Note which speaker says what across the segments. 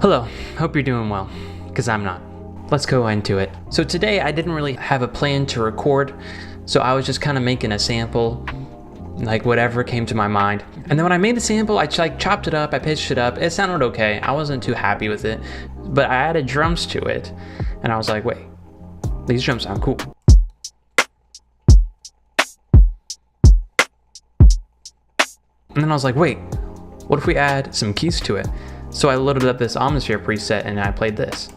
Speaker 1: Hello, hope you're doing well, because I'm not. Let's go into it. So today I didn't really have a plan to record, so I was just kind of making a sample, like whatever came to my mind. And then when I made the sample, I chopped it up, I pitched it up, it sounded okay. I wasn't too happy with it, but I added drums to it, and I was like, wait, these drums sound cool. And then I was like, wait, what if we add some keys to it? So I loaded up this Omnisphere preset and I played this.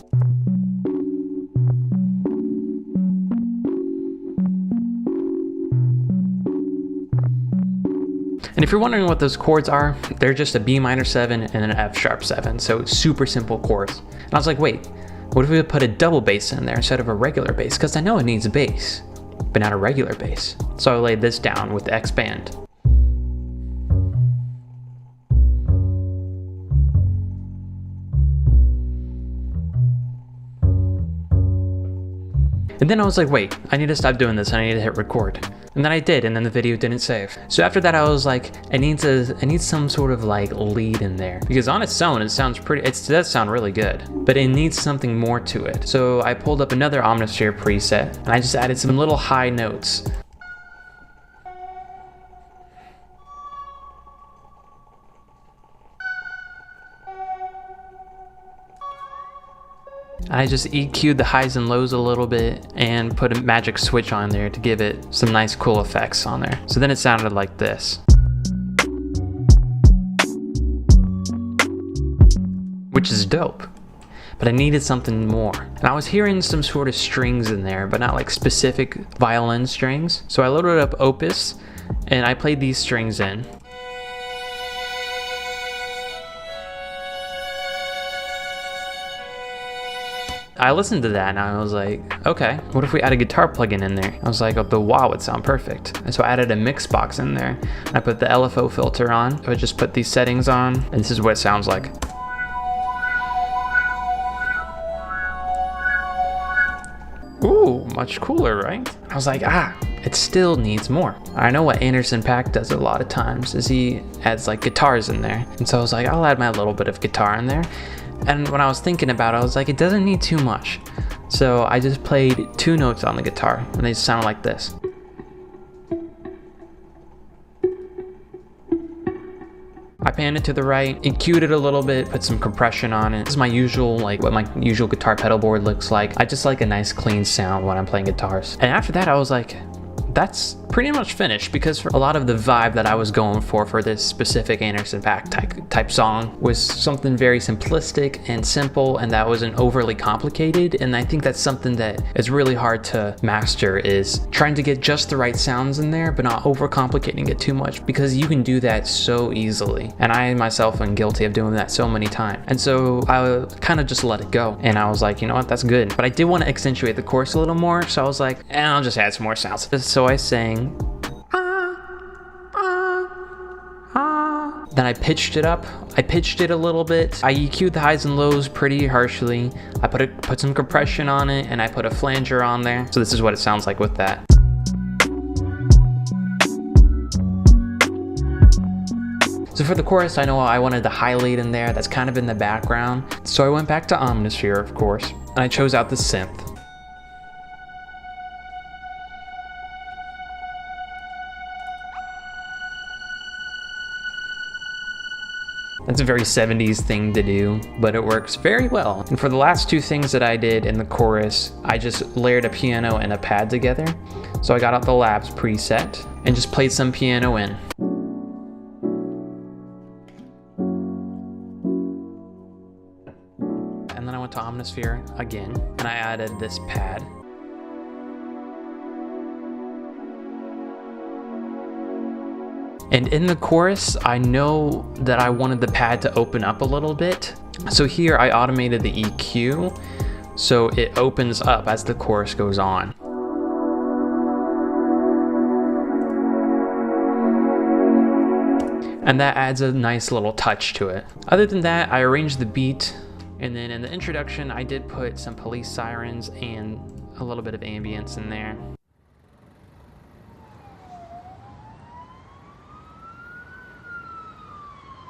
Speaker 1: And if you're wondering what those chords are, they're just a B minor 7 and an F sharp 7, so super simple chords. And I was like, wait, what if we put a double bass in there instead of a regular bass? Because I know it needs a bass, but not a regular bass. So I laid this down with the X band. And then I was like, wait, I need to stop doing this, I need to hit record. And then I did, and then the video didn't save. So after that I was like, it needs some sort of like lead in there. Because on its own, it sounds pretty, it does sound really good, but it needs something more to it. So I pulled up another Omnisphere preset, and I just added some little high notes. I just EQ'd the highs and lows a little bit and put a magic switch on there to give it some nice cool effects on there. So then it sounded like this. Which is dope. But I needed something more. And I was hearing some sort of strings in there, but not like specific violin strings. So I loaded up Opus and I played these strings in. I listened to that and I was like, okay, what if we add a guitar plugin in there? I was like, oh, the wah would sound perfect. And so I added a mix box in there. I put the LFO filter on. I just put these settings on, and this is what it sounds like. Ooh, much cooler, right? I was like, it still needs more. I know what Anderson Paak does a lot of times is he adds like guitars in there. And so I was like, I'll add my little bit of guitar in there. And when I was thinking about it, I was like, it doesn't need too much. So I just played 2 notes on the guitar, and they sound like this. I panned it to the right, EQ'd it a little bit, put some compression on it. This is my usual, like what my usual guitar pedal board looks like. I just like a nice clean sound when I'm playing guitars. And after that, I was like, that's pretty much finished, because for a lot of the vibe that I was going for this specific Anderson Paak type song was something very simplistic and simple, and that wasn't overly complicated. And I think that's something that is really hard to master, is trying to get just the right sounds in there but not overcomplicating it too much, because you can do that so easily, and I myself am guilty of doing that so many times. And so I kind of just let it go, and I was like, you know what, that's good. But I did want to accentuate the chorus a little more, so I was like, I'll just add some more sounds. So I sang, then I pitched it up. I pitched it a little bit. I EQ'd the highs and lows pretty harshly. I put some compression on it, and I put a flanger on there. So this is what it sounds like with that. So for the chorus, I know I wanted the high lead in there. That's kind of in the background. So I went back to Omnisphere, of course, and I chose out the synth. That's a very 70s thing to do, but it works very well. And for the last 2 things that I did in the chorus, I just layered a piano and a pad together. So I got out the Labs preset and just played some piano in. And then I went to Omnisphere again, and I added this pad. And in the chorus, I know that I wanted the pad to open up a little bit. So here I automated the EQ, so it opens up as the chorus goes on. And that adds a nice little touch to it. Other than that, I arranged the beat, and then in the introduction, I did put some police sirens and a little bit of ambience in there.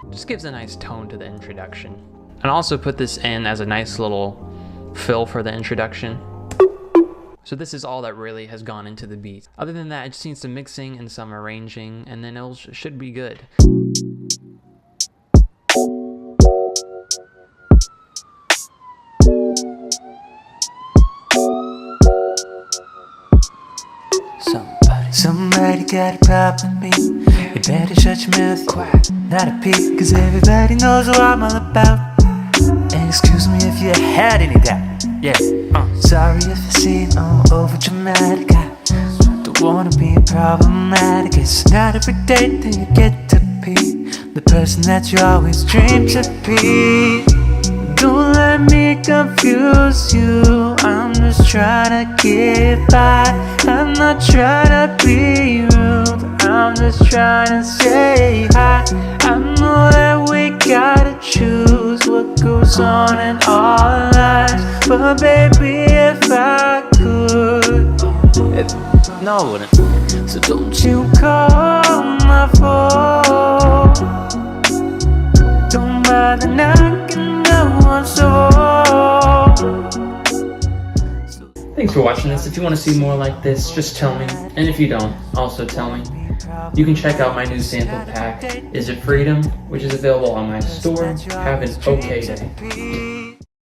Speaker 1: Just gives a nice tone to the introduction. And I also put this in as a nice little fill for the introduction. So this is all that really has gone into the beat. Other than that, it just needs some mixing and some arranging, and then it should be good.
Speaker 2: Somebody got a problem with me. You better shut your mouth, quiet, not a peep, cause everybody knows what I'm all about. And excuse me if you had any doubt. Yeah, sorry if I seem all over dramatic. I don't wanna be problematic. It's not every day that you get to be the person that you always dreamed to be. Don't let me confuse you. I'm just trying to get by. I'm not trying to be rude. I'm just trying to say hi. I know that we gotta choose what goes on in our lives, but baby, if I could, no, I wouldn't. So don't you call my phone. Don't bother knocking no one's door.
Speaker 1: Thanks for watching this. If you want to see more like this, just tell me. And if you don't, also tell me. You can check out my new sample pack, Is It Freedom, which is available on my store. Have an okay day.